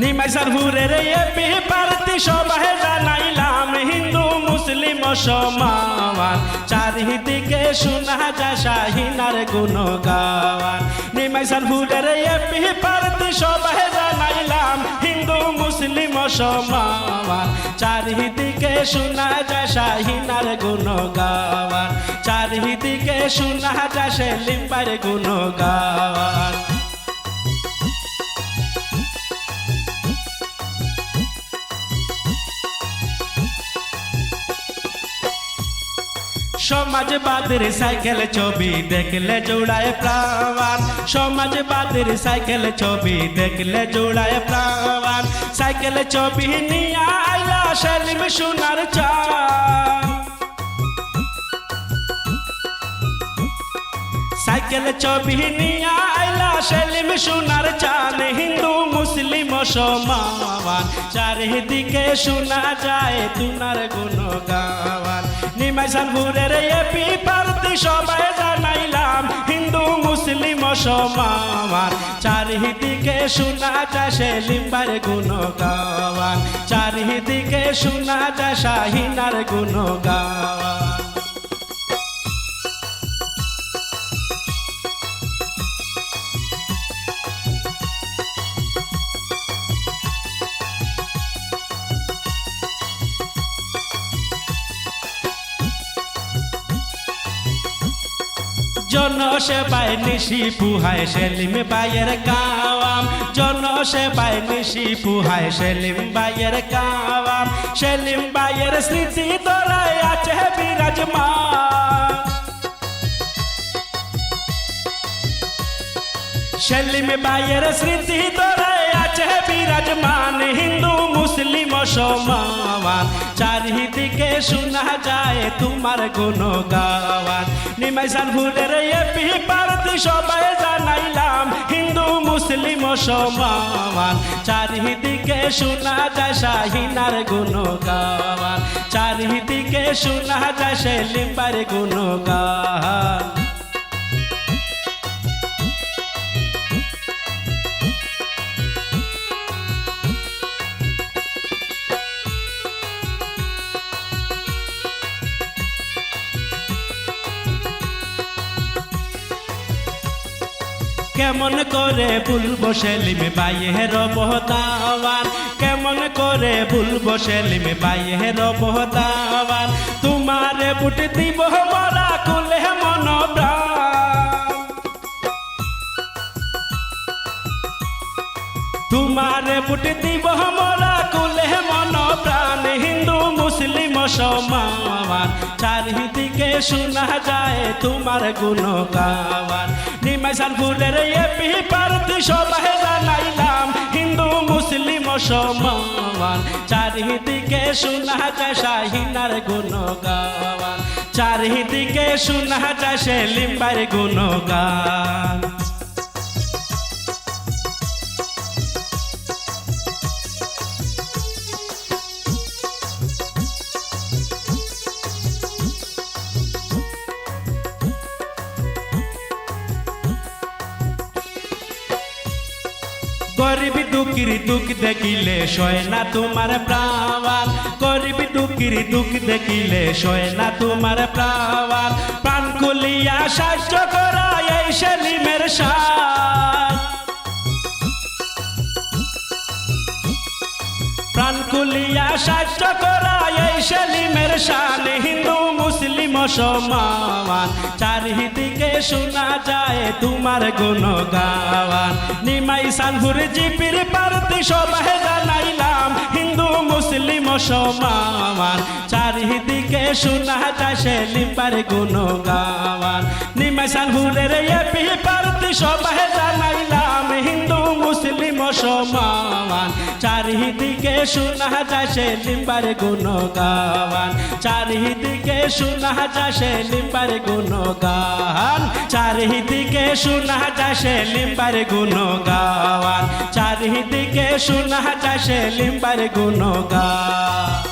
Nimai সারপুরের AP প্রার্থী সবাই জানাইলাম হিন্দু মুসলিম সমান চারিদিকে শোনা যায় শাহিনার গুণগান। নিমাই সারপুরের এপি প্রার্থী সবাই জানাইলাম হিন্দু মুসলিম সমান চারিদিকে শোনা যায় শাহিনার গুণগান। চারিদিকে শোনা যায় সেলিম ভাইয়ের গুণগান। সমাজবাদের সাইকেল ছবি দেখলে জোড়ায় প্রাণ। সমাজবাদের সাইকেল ছবি দেখলে জোড়ায় প্রাণ। সাইকেল ছবি নিয়ে আইলা সেলিম সোনার চাঁদ। সাইকেল ছবি নিয়ে আইলা সেলিম সোনার চাঁদ। হিন্দু মুসলিম সমান চারিদিকে শোনা যায় তোমার গুণগান। নিমাই সারপুরের এপি প্রার্থী সবাই জানাইলাম হিন্দু মুসলিম সমান চারিদিকে শোনা যায় সেলিম ভাইয়ের গুণগান। চারিদিকে শোনা যায় শাহিনার গুণগান। জনসেবায় নিশি পুহায় সেলিম ভাইয়ের কাওয়াম। জনসেবায় নিশি পুহায় সেলিম ভাইয়ের কাওয়াম। সেলিম ভাইয়ের স্মৃতি ধরায় আছে বিরাজমান। সেলিম ভাইয়ের স্মৃতি ধরায় আছে বিরাজমান। হিন্দু মুসলিম সমান চারিদিকে শোনা যায় তোমার গুণগান। নিমাই সারপুরের এপি প্রার্থী সবাই জানাইলাম হিন্দু মুসলিম সমান চারিদিকে শোনা যায় শাহিনার গুণগান। চারিদিকে শোনা যায় সেলিম ভাইয়ের গুণগান। কেমন করে ভুলবো সেলিম ভাইয়ের অবদান। কেমন করে ভুলবো সেলিম ভাইয়ের অবদান। তোমারে বুট দিব মরা কুলে মন প্রাণ। তোমারে বুট দিব মরা কুলে মন প্রাণ। হিন্দু মুসলিম সমান চারিদিকে শোনা যায় তোমার গুণগান। নিমাই সারপুরের এপি প্রার্থী সবাই জানাইলাম হিন্দু মুসলিম সমান চারিদিকে শোনা যায় শাহিনার গুণগান। চারিদিকে শোনা যায় সেলিম ভাইয়ের গুণগান। গরিব দুঃখীর দুঃখ দেখিলে সয় না তোমার প্রাণ। গরিব দুঃখীর দুঃখ দেখিলে সয় না তোমার প্রাণ। প্রাণ খুলিয়া সাহায্য করা এই সেলিমের শান। প্রাণ খুলিয়া সাহায্য করা এই সেলিমের শান। হিন্দু মুসলিম সমান চারিদিকে শোনা যায় তোমার গুণগান। নিমাই সারপুর জিপির প্রার্থী সবাই জানাইলাম হিন্দু মুসলিম সমান চারিদিকে শোনা যায় সেলিম ভাইয়ের গুণগান। নিমাই সারপুরের এপি প্রার্থী সবাই জানাইলাম হিন্দু মুসলিম সমান চারিদিকে শোনা যায় সেলিম ভাইয়ের গুণগান। চারিদিকে শোনা যায় সেলিম ভাইয়ের গুণগান। চারিদিকে শোনা যায় সেলিম ভাইয়ের গুণগান। চারিদিকে শোনা যায় সেলিম ভাইয়ের গুণগান।